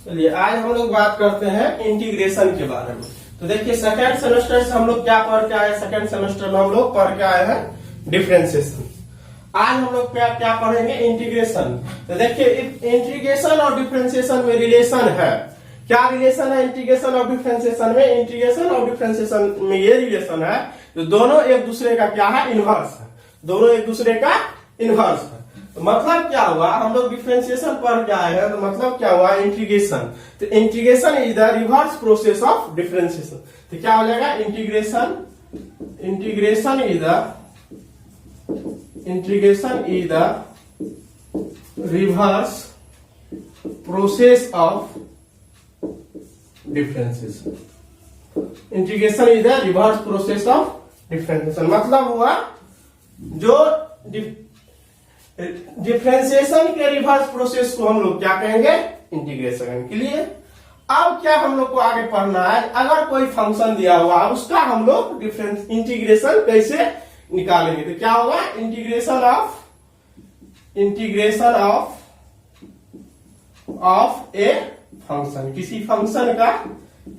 चलिए आज हम लोग बात करते हैं इंटीग्रेशन के बारे में। तो देखिए सेकेंड सेमेस्टर से हम लोग क्या पढ़ के आए, सेकेंड सेमेस्टर में हम लोग पढ़ के आए हैं डिफरेंशिएशन। आज हम लोग क्या पढ़ेंगे, इंटीग्रेशन। तो देखिए इंटीग्रेशन और डिफरेंशिएशन में रिलेशन है। क्या रिलेशन है इंटीग्रेशन और डिफरेंशिएशन में? इंटीग्रेशन और डिफरेंशिएशन में ये रिलेशन है तो दोनों एक दूसरे का क्या है, इनवर्स है। दोनों एक दूसरे का इनवर्स है। तो मतलब क्या हुआ, हम लोग डिफरेंशिएशन पढ़ के आए हैं तो मतलब क्या हुआ, इंटीग्रेशन। तो integration is the reverse process of differentiation. तो क्या हो जाएगा, integration is the reverse process of differentiation. Integration is the reverse process of differentiation मतलब हुआ जो डिफरेंशिएशन के रिवर्स प्रोसेस को हम लोग क्या कहेंगे, इंटीग्रेशन के लिए। अब क्या हम लोग को आगे पढ़ना है, अगर कोई फंक्शन दिया हुआ है उसका हम लोग इंटीग्रेशन कैसे निकालेंगे। तो क्या होगा, इंटीग्रेशन ऑफ ए फंक्शन, किसी फंक्शन का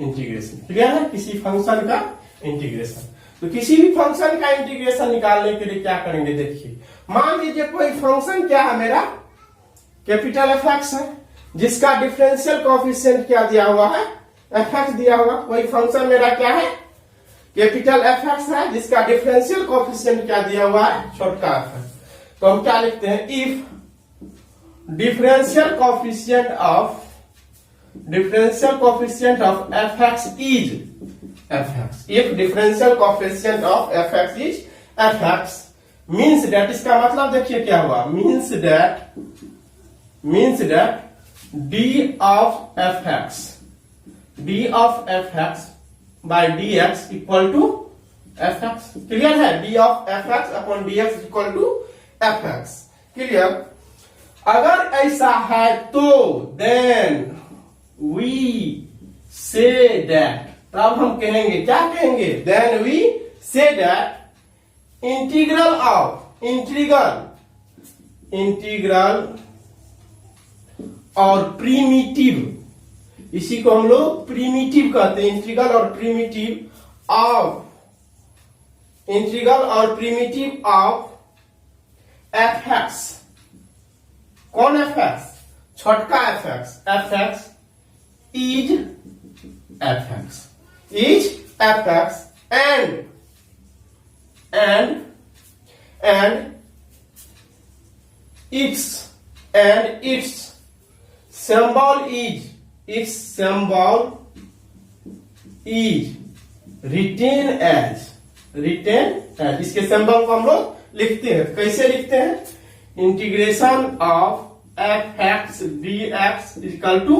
इंटीग्रेशन। क्लियर है, किसी फंक्शन का इंटीग्रेशन। तो किसी भी फंक्शन का इंटीग्रेशन निकालने के लिए क्या करेंगे, देखिए मान लीजिए कोई फंक्शन क्या है मेरा, कैपिटल एफ एक्स है, जिसका डिफरेंशियल कोएफिशिएंट क्या दिया हुआ है, एफ एक्स दिया हुआ। कोई फंक्शन मेरा क्या है, कैपिटल एफ एक्स है, जिसका डिफरेंशियल कोएफिशिएंट क्या दिया हुआ है, छोटा एफ है। तो हम क्या लिखते हैं, if differential coefficient of F X is fx, if differential coefficient of fx is fx, means that, इसका मतलब देखिए क्या हुआ, means that d of fx by dx equal to fx। Clear है, d of fx upon dx equal to fx। Clear. अगर ऐसा है तो then we say that, तब हम कहेंगे, क्या कहेंगे, then we say that integral और प्रीमिटिव, इसी को हम लोग प्रीमिटिव कहते हैं। इंटीग्रल और प्रीमिटिव ऑफ एफ एक्स। कौन एफ एक्स, छोटका F X is fx and its symbol is written as, इसके सिंबल को हम लोग लिखते हैं, कैसे लिखते हैं, integration of F X D X equal to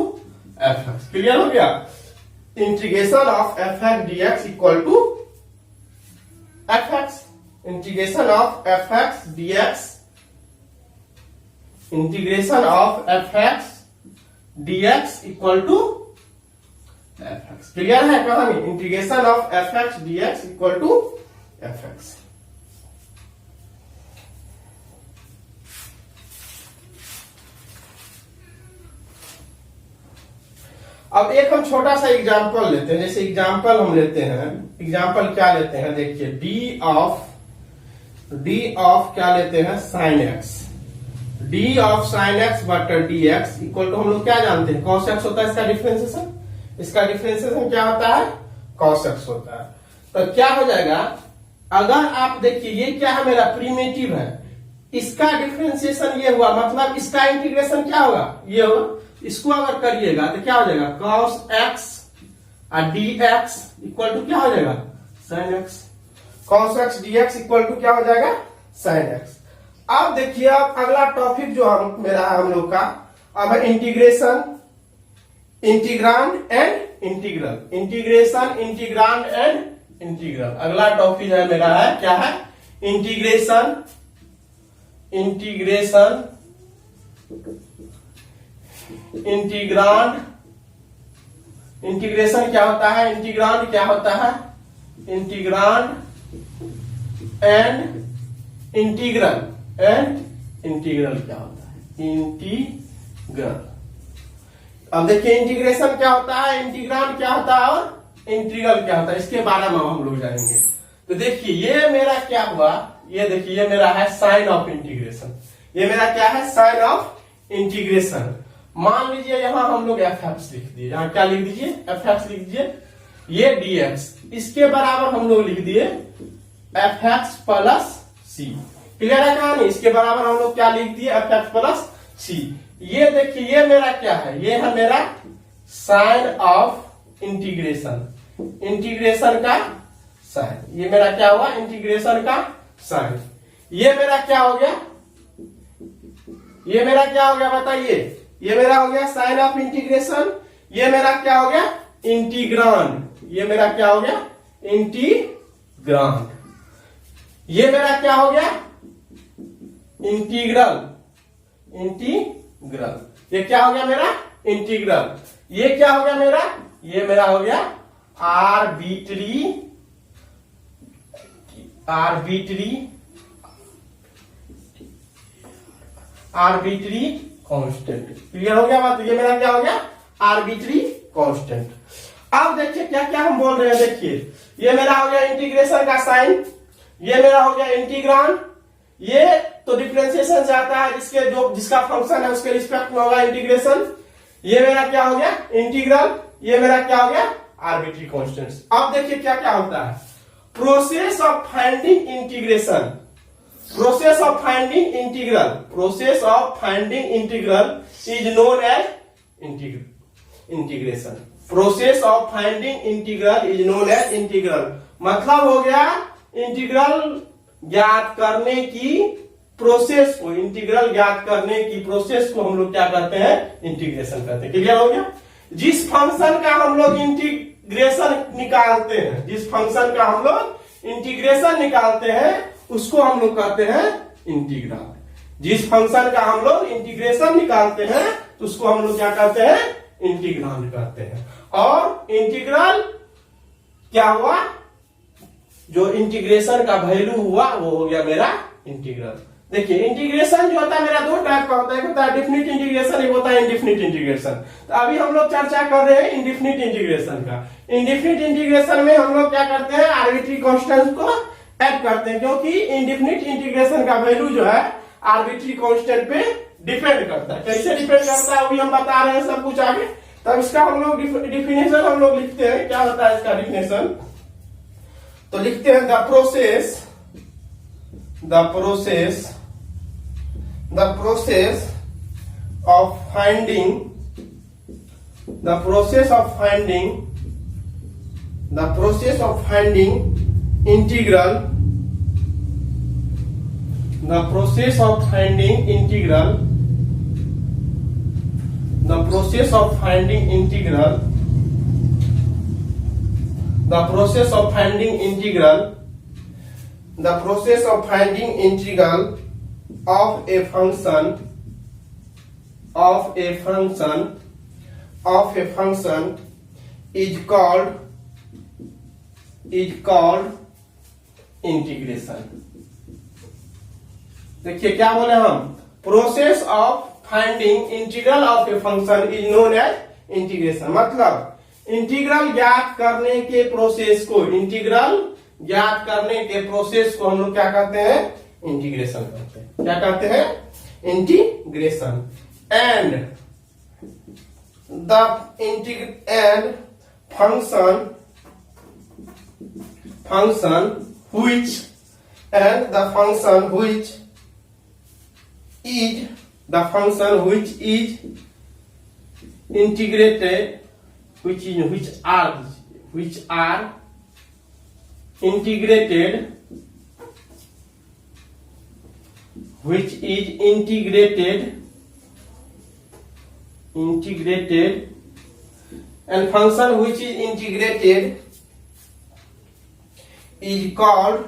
F X. Clear हो गया, integration of F X D X equal to F x. Integration of F X D X, integration of F X D X equal to F X. Clear है कहानी, integration of F X D X equal to F X. अब एक हम छोटा सा example लेते हैं। जैसे एग्जांपल हम लेते हैं, एग्जांपल क्या लेते हैं, देखिए डी ऑफ क्या लेते हैं, sine X. D of sine X बटर डी एक्स इक्वल टू, हम लोग क्या जानते हैं, कॉस एक्स होता है इसका डिफरेंशिएशन। इसका डिफरेंशिएशन क्या होता है, कॉस एक्स होता है। तो क्या हो जाएगा, अगर आप देखिए ये क्या है, मेरा प्रीमिटिव है, इसका डिफरेंशिएशन ये हुआ, मतलब इसका इंटीग्रेशन क्या होगा, ये होगा। इसको अगर करिएगा तो क्या हो जाएगा, cos x और dx इक्वल टू क्या हो जाएगा, sin x। cos x dx equal to क्या हो जाएगा, sin x। अब देखिए, अब अगला टॉपिक जो मेरा है हम लोग का, अब है इंटीग्रेशन, इंटीग्रांड एंड इंटीग्रल। अगला टॉपिक है मेरा है, क्या है, इंटीग्रेशन इंटीग्रेशन क्या होता है, इंटीग्रांड क्या होता है, इंटीग्रांड एंड इंटीग्रल क्या होता है, इंटीग्रल। अब देखिए इंटीग्रेशन क्या होता है, इंटीग्रांड क्या होता है और इंटीग्रल क्या होता है, इसके बारे में हम लोग जानेंगे। तो देखिए ये मेरा क्या हुआ, ये देखिए ये मेरा है साइन ऑफ इंटीग्रेशन, ये मेरा क्या है साइन ऑफ इंटीग्रेशन। मान लीजिए यहां हम लोग एफ एक्स लिख दिए, यहां क्या लिख दीजिए एफ एक्स लिख दीजिए, ये dx, इसके बराबर हम लोग लिख दिए एफ एक्स प्लस सी। क्लियर है कहानी, इसके बराबर हम लोग क्या लिख दिए एफ एक्स प्लस सी। ये देखिए ये मेरा क्या है, ये है मेरा साइन ऑफ इंटीग्रेशन, इंटीग्रेशन का साइन, ये मेरा क्या हुआ इंटीग्रेशन का साइन। ये मेरा क्या हो गया, ये मेरा क्या हो गया बताइए, ये मेरा हो गया साइन ऑफ इंटीग्रेशन, ये मेरा क्या हो गया इंटीग्रांड, ये मेरा क्या हो गया इंटीग्रांड, ये मेरा क्या हो गया इंटीग्रल, इंटीग्रल, ये क्या हो गया मेरा इंटीग्रल, ये क्या हो गया मेरा, ये मेरा हो गया arbitrary, arbitrary, arbitrary constant. Clear हो गया बात, ये मेरा क्या हो गया आर्बिट्री कांस्टेंट। अब देखिए क्या क्या हम बोल रहे हैं, देखिए ये मेरा हो गया इंटीग्रेशन का साइन, ये मेरा हो गया इंटीग्रांड, ये तो डिफरेंशिएशन से आता है, जिसके जो जिसका फंक्शन है उसके रिस्पेक्ट में होगा इंटीग्रेशन। ये मेरा क्या हो गया इंटीग्रल, ये मेरा क्या हो गया आर्बिट्री कांस्टेंट्स। अब देखिए क्या क्या होता है, process of finding integration, process of finding integral, process of finding integral is known as integration, process of finding integral is known as integral. मतलब हो गया इंटीग्रल ज्ञात करने की प्रोसेस को, इंटीग्रल ज्ञात करने की प्रोसेस को हम लोग क्या करते हैं इंटीग्रेशन करते हैं। क्लियर हो गया, जिस फंक्शन का हम लोग इंटीग्रेशन निकालते हैं, जिस फंक्शन का हम लोग इंटीग्रेशन निकालते हैं उसको हम लोग कहते हैं इंटीग्रांड। जिस फंक्शन का हम लोग इंटीग्रेशन निकालते हैं तो उसको हम लोग क्या कहते हैं इंटीग्रांड कहते हैं। और इंटीग्रल क्या हुआ, जो इंटीग्रेशन का वैल्यू हुआ वो हो गया मेरा इंटीग्रल। देखिए इंटीग्रेशन जो होता है मेरा दो टाइप का होता है, एक होता है डेफिनिट इंटीग्रेशन, एक होता है इंडेफिनिट इंटीग्रेशन। तो अभी हम लोग चर्चा कर रहे हैं इंडेफिनिट इंटीग्रेशन का। इंडेफिनिट इंटीग्रेशन में हम लोग क्या करते हैं आर्बिट्री कांस्टेंट को ऐड करते हैं, क्योंकि इंडेफिनिट इंटीग्रेशन का वैल्यू जो है आर्बिट्री कांस्टेंट पे डिपेंड करता है। कैसे डिपेंड करता है अभी हम बता रहे हैं सब कुछ आगे। तब इसका हम लोग डिफिनेशन हम लोग लिखते हैं, क्या होता है इसका डिफिनेशन, तो लिखते हैं the process of finding integral, the process of finding integral, the process of finding integral, the process of finding integral, the process of finding integral of a function, of a function, of a function is called integration. देखिए क्या बोले हम, process of finding integral of a function is known as integration. मतलब integral ज्ञात करने के process को, integral ज्ञात करने के प्रोसेस को हम लोग क्या कहते हैं इंटीग्रेशन कहते हैं। क्या कहते हैं integration. And the end function which and the function which is integrated, which are integrated, which is integrated and function which is integrated is called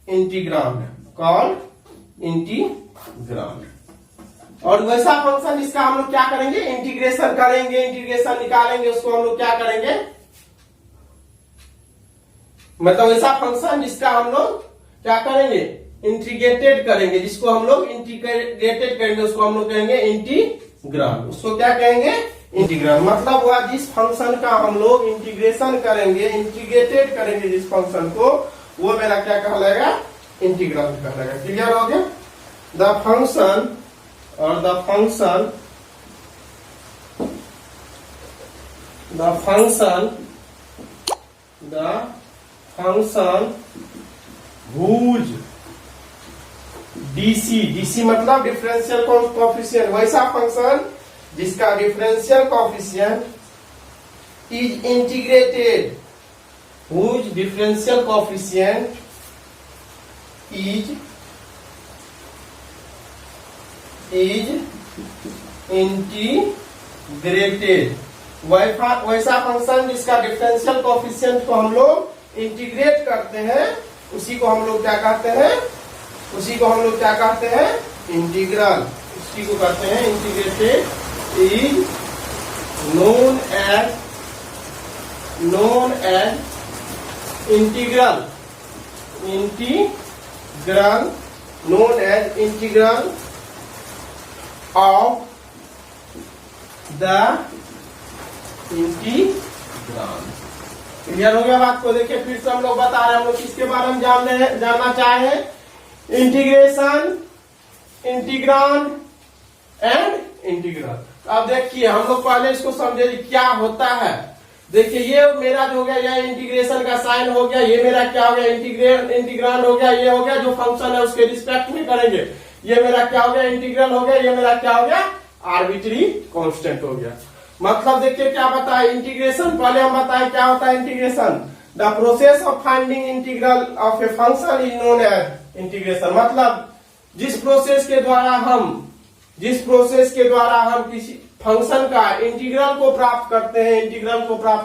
integrand, called integrand. और वैसा फंक्शन इसका हम लोग क्या करेंगे इंटीग्रेशन करेंगे, इंटीग्रेशन निकालेंगे, उसको हम लोग क्या करेंगे, मतलब ऐसा फंक्शन जिसका हम लोग क्या करेंगे इंटीग्रेटेड करेंगे, जिसको हम लोग इंटीग्रेटेड करेंगे उसको हम लोग कहेंगे इंटीग्रल। उसको क्या कहेंगे? इंटीग्रल। मतलब हुआ जिस फंक्शन का हम लोग इंटीग्रेशन करेंगे, इंटीग्रेटेड करेंगे जिस फंक्शन को, वो मेरा क्या कहलाएगा? इंटीग्रल कहलाएगा। क्लियर हो गया? द फंक्शन और द फंक्शन whose डीसी मतलब डिफरेंशियल कोएफिशिएंट, वैसा फंक्शन जिसका differential coefficient is integrated, whose differential coefficient is integrated, वैसा फंक्शन जिसका डिफरेंशियल कोएफिशिएंट को हम लोग इंटीग्रेट करते हैं, उसी को हम लोग क्या कहते हैं? इंटीग्रल। उसी को कहते हैं integrated, is known as integral, known as integral of the integral. Clear हो गया बात को? देखिए फिर से हम लोग बता रहे हैं, हम लोग किसके बारे में जानना चाहे? Integration, integrand and integral. अब देखिए हम लोग पहले इसको समझे क्या होता है। देखिए ये मेरा जो हो गया, यह इंटीग्रेशन का साइन हो गया, ये मेरा क्या हो गया? इंटीग्रांड हो गया, ये हो गया जो फंक्शन है उसके रिस्पेक्ट में करेंगे, ये मेरा क्या हो गया? इंटीग्रल हो गया, ये मेरा क्या हो गया? आर्बिट्री कांस्टेंट हो गया। मतलब देखिए क्या बताया इंटीग्रेशन, पहले हम बताए क्या होता है integration. The process of finding integral of a function is known as integration. मतलब जिस प्रोसेस के द्वारा हम किसी फंक्शन का इंटीग्रल को प्राप्त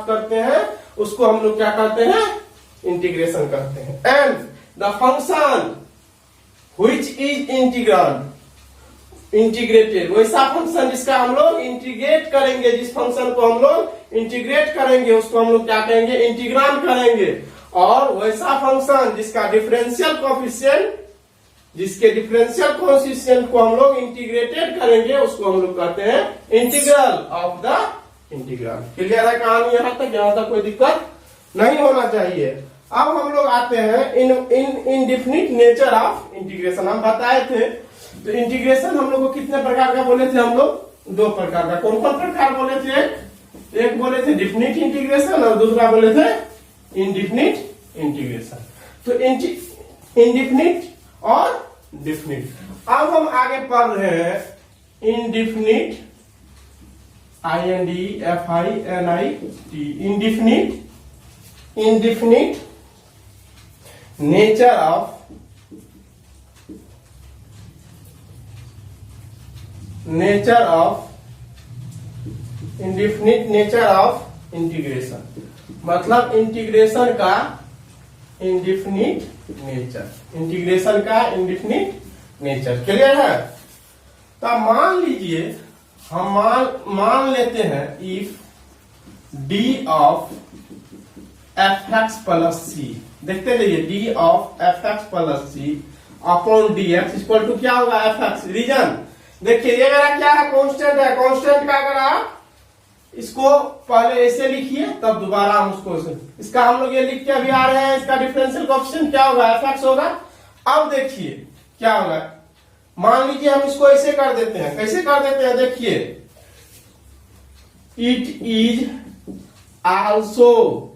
करते हैं, उसको हम लोग क्या कहते हैं? इंटीग्रेशन करते हैं। And the function which is integrated, वैसा फंक्शन जिसका हम लोग इंटीग्रेट करेंगे, जिस फंक्शन को हम लोग इंटीग्रेट करेंगे उसको हम लोग क्या कहेंगे? इंटीग्रांड करेंगे। और वैसा फंक्शन जिसका डिफरेंशियल कोएफिशिएंट को हम लोग इंटीग्रेटेड करेंगे, उसको हम लोग कहते हैं integral of the integral. Clear है कहानी यहाँ तक? यहाँ तक कोई दिक्कत नहीं होना चाहिए। अब हम लोग आते हैं इनडिफिनिट नेचर ऑफ इंटीग्रेशन। हम बताए थे तो इंटीग्रेशन हम लोग को कितने प्रकार का बोले थे? हम लोग 2 प्रकार का। कौन कौन प्रकार बोले थे? एक बोले थे डिफिनिट इंटीग्रेशन और दूसरा बोले थे इनडिफिनिट इंटीग्रेशन। तो इनडिफिनिट और डिफिनिट। अब हम आगे पढ़ रहे हैं indefinite, indefinite nature of indefinite nature of integration. मतलब इंटीग्रेशन का इंडिफिनिट नेचर। क्लियर है? तो मान लीजिए हम मान लेते हैं if D of F X plus C, देखते रहिए, D of F X plus C upon D X equal to क्या होगा? F x. रीजन देखिए ये मेरा क्या है? कांस्टेंट है। कांस्टेंट का अगर आप इसको पहले ऐसे लिखिए तब दोबारा हम उसको इसका हम लोग ये लिख के अभी आ रहे हैं, इसका डिफरेंशियल कोएफिशिएंट क्या होगा? एफ एक्स होगा। अब देखिए क्या होगा, मान लीजिए हम इसको ऐसे कर देते हैं। कैसे कर देते हैं? देखिए it is also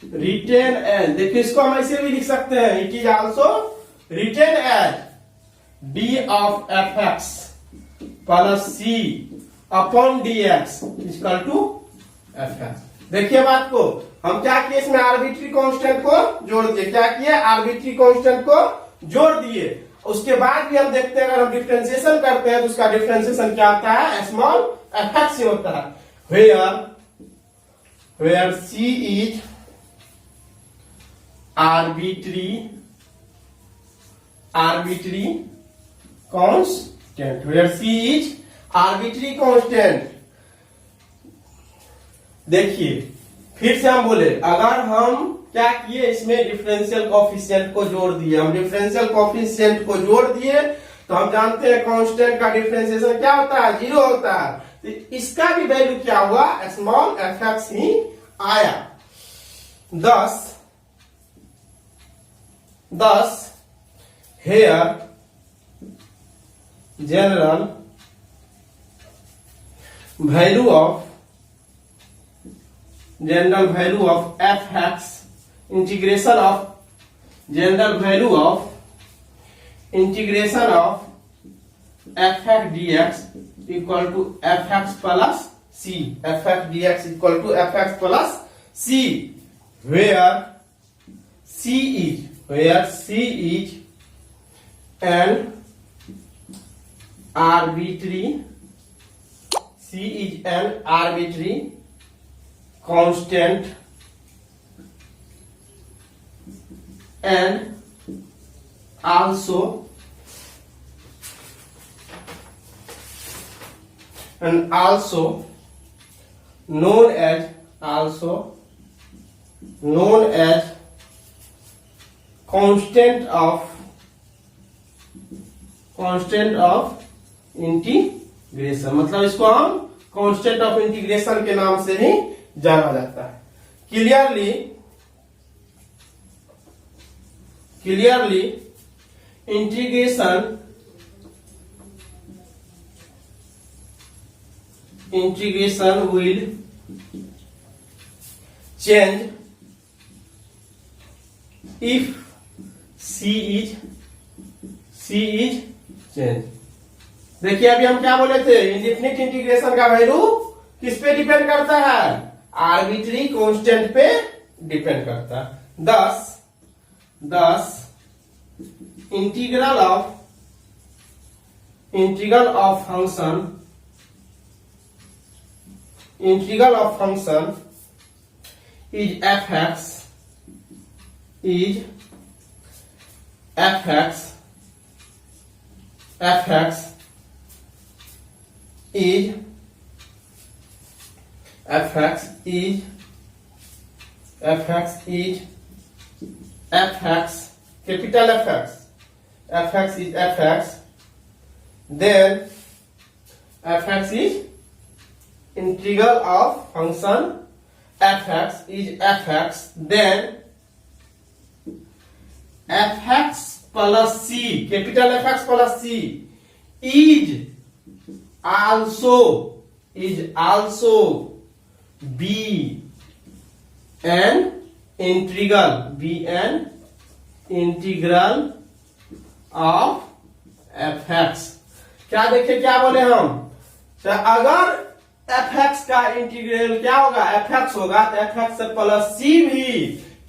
written as, देखिए इसको हम ऐसे भी लिख सकते हैं, it is also written as D of F X plus C upon D X equal to F X. देखिए बात को हम क्या किए, इसमें आर्बिट्री कांस्टेंट को जोड़ दिए। क्या किए? आर्बिट्री कांस्टेंट को जोड़ दिए। उसके बाद भी हम देखते हैं, अगर हम डिफरेंशिएशन करते हैं तो उसका डिफरेंशिएशन क्या आता है? स्मॉल एफ एक्स से होता है। Where C is arbitrary constant, where C is arbitrary constant. देखिए फिर से हम बोले, अगर हम क्या किए, इसमें डिफरेंशियल कोफिशिएंट को जोड़ दिए। हम डिफरेंशियल कोफिशिएंट को जोड़ दिए तो हम जानते हैं कांस्टेंट का डिफरेंशिएशन क्या होता है, 0 होता है। तो इसका भी वैल्यू क्या हुआ, स्मॉल fx ही आया। thus here general value of fx integration of fx dx equal to fx plus c, fx dx equal to fx plus c, where c is an arbitrary constant and also known as constant of integration. मतलब इसको हम constant of integration के नाम से ही जाना जाता है। Clearly integration will change if c is change। देखिए अभी हम क्या बोले थे, इंडेफिनिट इंटीग्रेशन का वैल्यू किस पे डिपेंड करता है, आर्बिट्री कांस्टेंट पे डिपेंड करता है। thus integral of function is fx is capital fx is fx, then fx is integral of function fx is fx, then fx plus c, capital Fx plus c is also be an integral of fx। क्या देखे, क्या बोले हम, अगर fx का integral क्या होगा, fx होगा तो fx प्लस c भी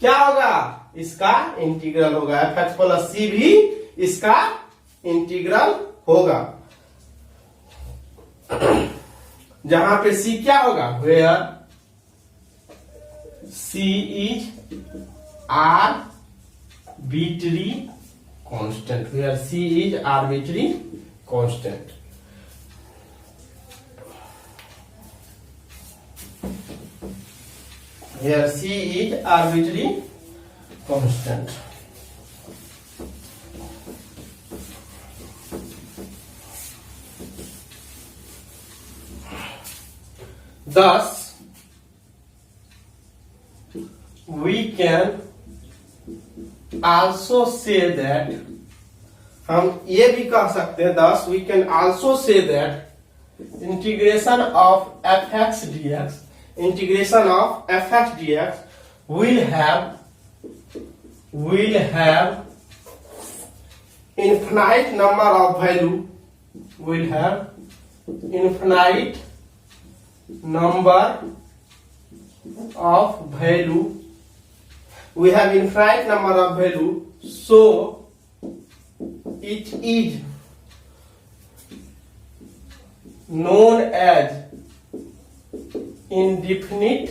क्या होगा, इसका इंटीग्रल होगा। fx प्लस c भी इसका इंटीग्रल होगा। जहां पे c क्या होगा, where c is arbitrary constant, where c is arbitrary constant। Here c is arbitrary constant। Thus we can also say that, हम ये भी कह सकते हैं, thus we can also say that integration of fx dx will have infinite number of value, will have infinite number of value, we have infinite number of value, so it is known as indefinite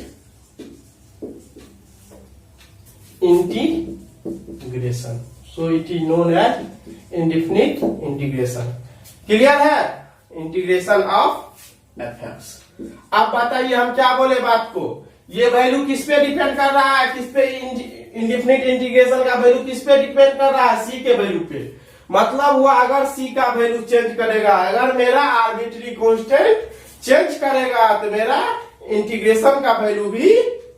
integration। So it is known as indefinite integration। Clear है, integration of fx। अब बताइए हम क्या बोले बात को, ये value किस पे डिपेंड कर रहा है, किस पे, इंडेफिनिट इंटीग्रेशन का वैल्यू किस पे डिपेंड कर रहा है, सी के वैल्यू पे। मतलब हुआ अगर सी का वैल्यू चेंज करेगा, अगर मेरा आर्बिट्री कांस्टेंट चेंज करेगा तो मेरा इंटीग्रेशन का वैल्यू भी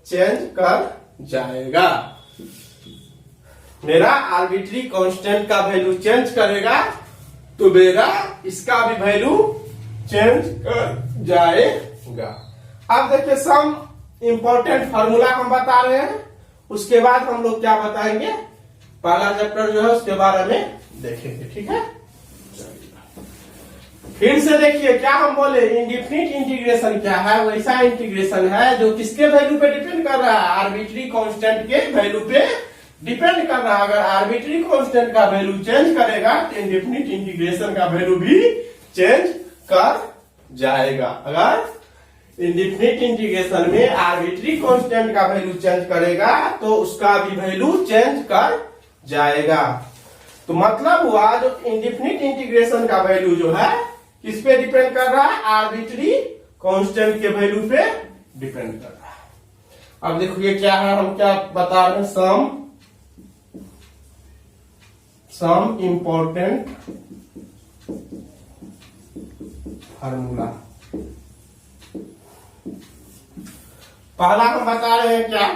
चेंज कर जाएगा। मेरा आर्बिट्री कांस्टेंट का वैल्यू चेंज करेगा तो मेरा इसका भी वैल्यू चेंज कर जाएगा। अब देखिए सम इंपॉर्टेंट फार्मूला हम बता रहे हैं, उसके बाद हम लोग क्या बताएंगे, पहला चैप्टर जो है उसके बारे में देखेंगे, ठीक है। फिर से देखिए क्या हम बोले, इंडेफिनिट इंटीग्रेशन क्या है, वैसा इंटीग्रेशन है जो किसके वैल्यू पे डिपेंड कर रहा है, आर्बिट्री कांस्टेंट के वैल्यू पे डिपेंड कर रहा है। अगर आर्बिट्री कांस्टेंट का वैल्यू चेंज करेगा तो इंडेफिनिट इंटीग्रेशन का वैल्यू भी चेंज कर जाएगा। अगर इंडेफिनिट इंटीग्रेशन में आर्बिट्री कांस्टेंट का वैल्यू चेंज करेगा तो उसका भी वैल्यू चेंज कर जाएगा। तो मतलब हुआ जो इंडेफिनिट इंटीग्रेशन का वैल्यू जो है किस पे डिपेंड कर रहा है, आर्बिट्री कांस्टेंट के वैल्यू पे डिपेंड कर रहा है। अब देखिए क्या है, हम क्या बता रहे हैं, सम इंपॉर्टेंट फार्मूला। पहला हम बता रहे हैं क्या,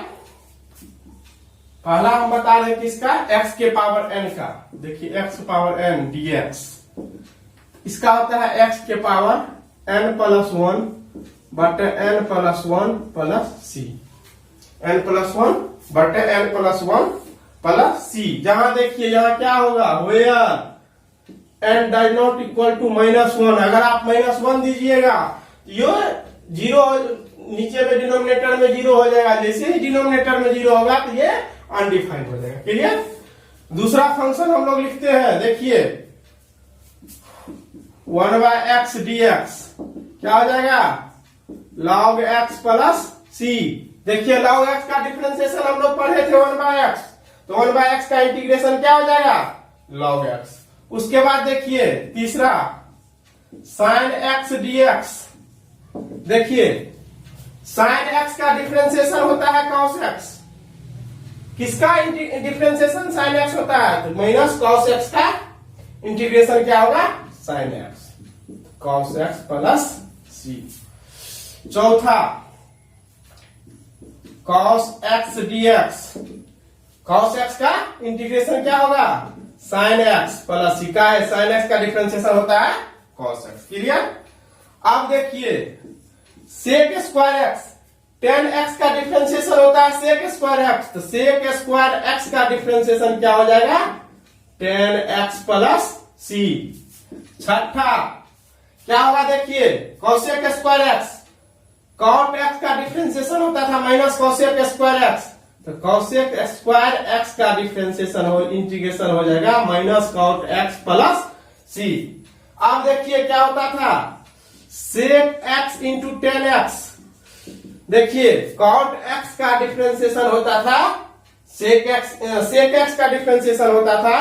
पहला हम बता रहे हैं किसका, x के पावर n का। देखिए x पावर n dx, इसका होता है x के पावर n प्लस 1 बटे n plus 1 plus c, n plus 1 बटे n प्लस 1 प्लस c। जहां देखिए यहाँ क्या होगा, where n does not equal to -1, अगर आप -1 दीजिएगा ये जीरो, नीचे में डिनोमिनेटर में जीरो हो जाएगा, जैसे ही डिनोमिनेटर में जीरो होगा तो ये अनडिफाइंड हो जाएगा। क्लियर। दूसरा फंक्शन हम लोग लिखते हैं, देखिए 1/x dx क्या हो जाएगा, log x प्लस c। देखिए log x का डिफरेंशिएशन हम लोग पढ़े थे 1/x, तो 1/x का इंटीग्रेशन क्या हो जाएगा, log x। उसके बाद देखिए तीसरा sin x dx, देखिए sin x का डिफरेंशिएशन होता है cos x, किसका डिफरेंशिएशन sin x होता है, तो माइनस cos x का इंटीग्रेशन क्या होगा, sin x, cos x plus c। चौथा cos x dx, cos x का इंटीग्रेशन क्या होगा, sin x प्लस c का है, sin x का डिफरेंशिएशन होता है cos x। क्लियर। अब देखिए sec square x, tan x का डिफरेंशिएशन होता है sec स्क्वायर x, तो sec स्क्वायर x का डिफरेंशिएशन क्या हो जाएगा, tan x प्लस c। छठा क्या होगा, देखिए cosec square x, cot x का डिफरेंशिएशन होता था माइनस cosec स्क्वायर x, तो cosec स्क्वायर x का डिफरेंशिएशन हो, इंटीग्रेशन हो जाएगा minus cot x plus c। अब देखिए क्या होता था, sec x into tan x, देखिए cot x का डिफरेंशिएशन होता था sec x का डिफरेंशिएशन होता था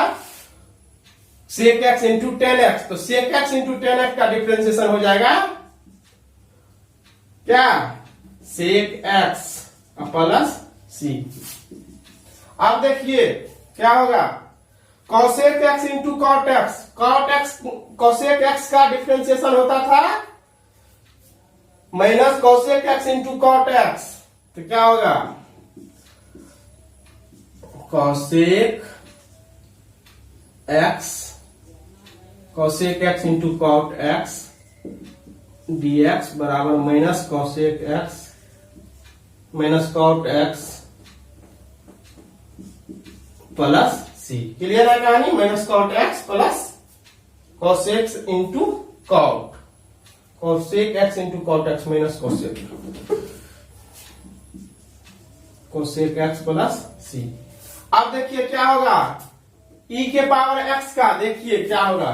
sec x into tan x, तो sec x into tan x का डिफरेंशिएशन हो जाएगा क्या, sec x प्लस c। अब देखिए क्या होगा, cosec x into cot x, cosec x का डिफरेंशिएशन होता था minus cosec x into cot x, तो क्या होगा, cosec x into cot x dx बराबर minus cosec x minus cot x plus c। Clear है कहानी, minus cot x plus cosec into cot, cosec x into cot x minus cosec x plus c। अब देखिए क्या होगा, e के power x का, देखिए क्या होगा,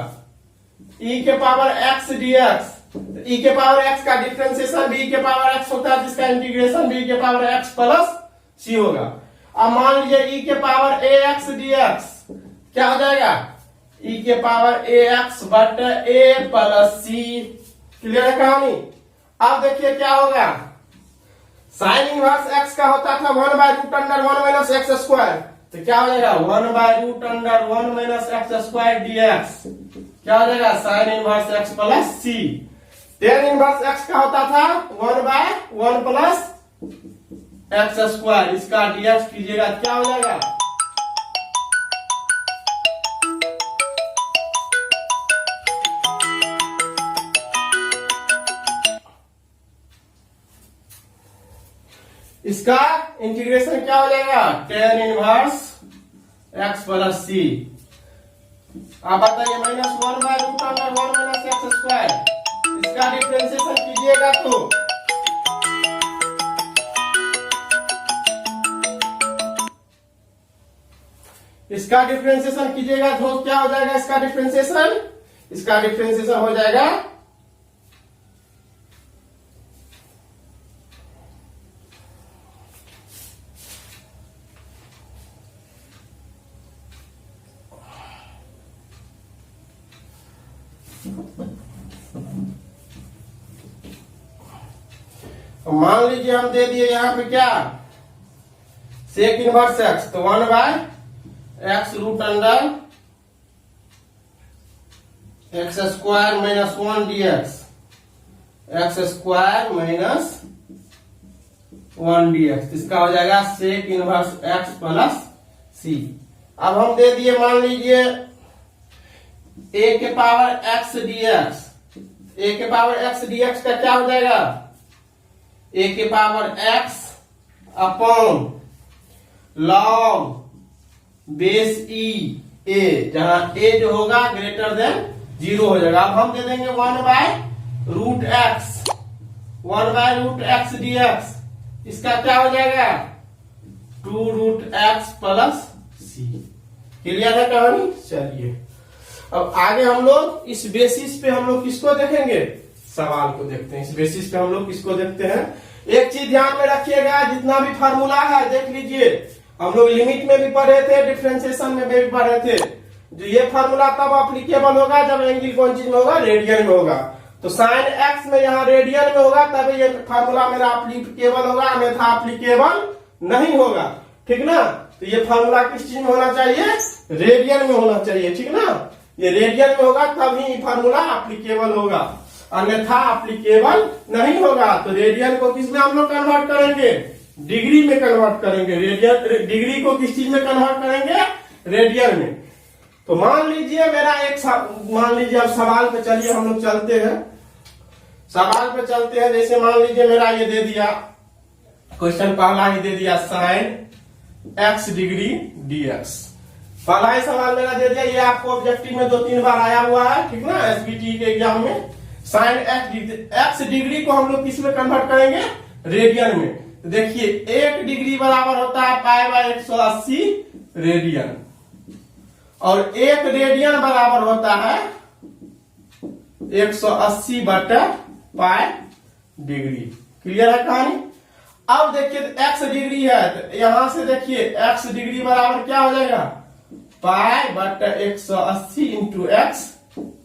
e के पावर x dx, e के पावर x का डिफरेंशिएशन b के पावर x होता है जिसका इंटीग्रेशन b के पावर x प्लस c होगा। अब मान लीजिए e के पावर ax dx क्या हो जाएगा, e के पावर ax बटे a प्लस c। क्लियर है कहानी। अब देखिए क्या होगा, साइन इनवर्स एक्स का होता था 1/√1 - तो क्या हो जाएगा 1/√1 - dx। क्या हो जाएगा साइन इनवर्स एक्स प्लस सी। टेन इनवर्स एक्स का होता था 1/1 + x²। इसका dx कीजिएगा क्या हो जाएगा इसका इंटीग्रेशन क्या हो जाएगा टेन इनवर्स एक्स प्लस सी। आप बताइए -1/√1 - x²। इसका डिफरेंशिएशन कीजिएगा तो क्या हो जाएगा इसका डिफरेंशिएशन हो जाएगा मान लीजिए हम दे दिए यहां पे क्या सेक इनवर्स एक्स, तो 1/x√(x² - 1 dx x² - 1 dx। इसका हो जाएगा सेक इनवर्स एक्स प्लस सी। अब हम दे दिए मान लीजिए a के पावर x dx। a के पावर x dx का क्या हो जाएगा a के power x upon log base E a, जहां a जो होगा ग्रेटर देन 0 हो जाएगा। अब हम दे देंगे 1/√x dx। इसका क्या हो जाएगा 2√x प्लस सी। क्लियर है कहानी। चलिए अब आगे हम लोग इस बेसिस पे हम लोग किसको देखेंगे सवाल को देखते हैं। इस बेसिस पे हम लोग किसको देखते हैं। एक चीज ध्यान में रखिएगा, जितना भी फार्मूला है देख लीजिए। हम लोग लिमिट में भी पढ़े थे, डिफरेंशिएशन में भी पढ़े थे। जो ये फार्मूला तब अप्लीकेबल होगा जब एंगल कौन चीज में होगा रेडियन में होगा। तो साइन एक्स में यहाँ रेडियन में होगा तब ये फार्मूला मेरा अप्लीकेबल होगा, अन्यथा अप्लीकेबल नहीं होगा। ठीक ना। तो ये फार्मूला किस चीज में होना चाहिए रेडियन में होना चाहिए। ठीक ना। ये रेडियन में होगा तभी फार्मूला अप्लीकेबल होगा, अन्यथा अप्लीकेबल नहीं होगा। तो रेडियन को किस में हम लोग कन्वर्ट करेंगे डिग्री में कन्वर्ट करेंगे। रेडियन डिग्री को किस चीज में कन्वर्ट करेंगे रेडियन में। तो मान लीजिए अब सवाल पे चलिए हम लोग चलते हैं। सवाल पे चलते हैं। जैसे मान लीजिए मेरा ये दे दिया क्वेश्चन पहला ही दे दिया साइन x डिग्री dx। पहला ही सवाल मेरा दे दिया, ये आपको ऑब्जेक्टिव में 2-3 बार आया हुआ है। ठीक ना। एसबीटी के एग्जाम में साइन x डिग्री को हम लोग किस में कन्वर्ट करेंगे रेडियन में। तो देखिए 1 डिग्री बराबर होता है π/180 रेडियन, और 1 रेडियन बराबर होता है 180/π डिग्री। क्लियर है कहानी। अब देखिए x डिग्री है, तो यहां से देखिए x डिग्री बराबर क्या हो जाएगा π/180 × x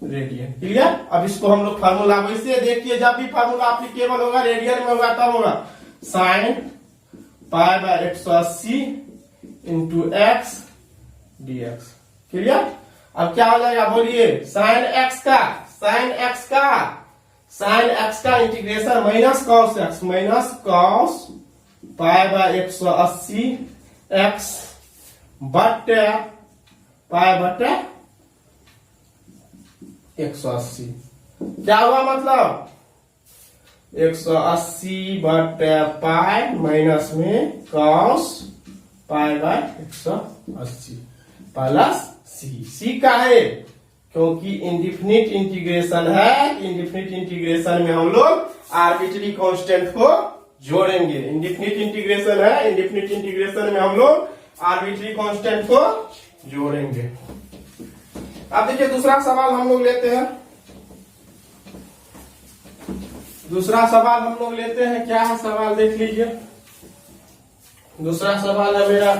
रेडियन। क्लियर। अब इसको हम लोग फार्मूला वैसे देखिए, जब भी फार्मूला एप्लीकेबल होगा रेडियन में होगा तब होगा साइन π/180 × x dx। क्लियर। अब क्या हो जाएगा बोलिए साइन x का इंटीग्रेशन माइनस cos π/180 x बटे π/180। क्या हुआ मतलब 180/π माइनस में cos π/180 प्लस सी का है, क्योंकि इंडिफिनिट इंटीग्रेशन है। इंडिफिनिट इंटीग्रेशन में हम लोग आर्बिट्री कांस्टेंट को जोड़ेंगे। इंडिफिनिट इंटीग्रेशन है, इंडिफिनिट इंटीग्रेशन में हम लोग आर्बिट्री कांस्टेंट को जोड़ेंगे। अब देखिए दूसरा सवाल हम लोग लेते हैं। दूसरा सवाल हम लोग लेते हैं। क्या है सवाल देख लीजिए। दूसरा सवाल है मेरा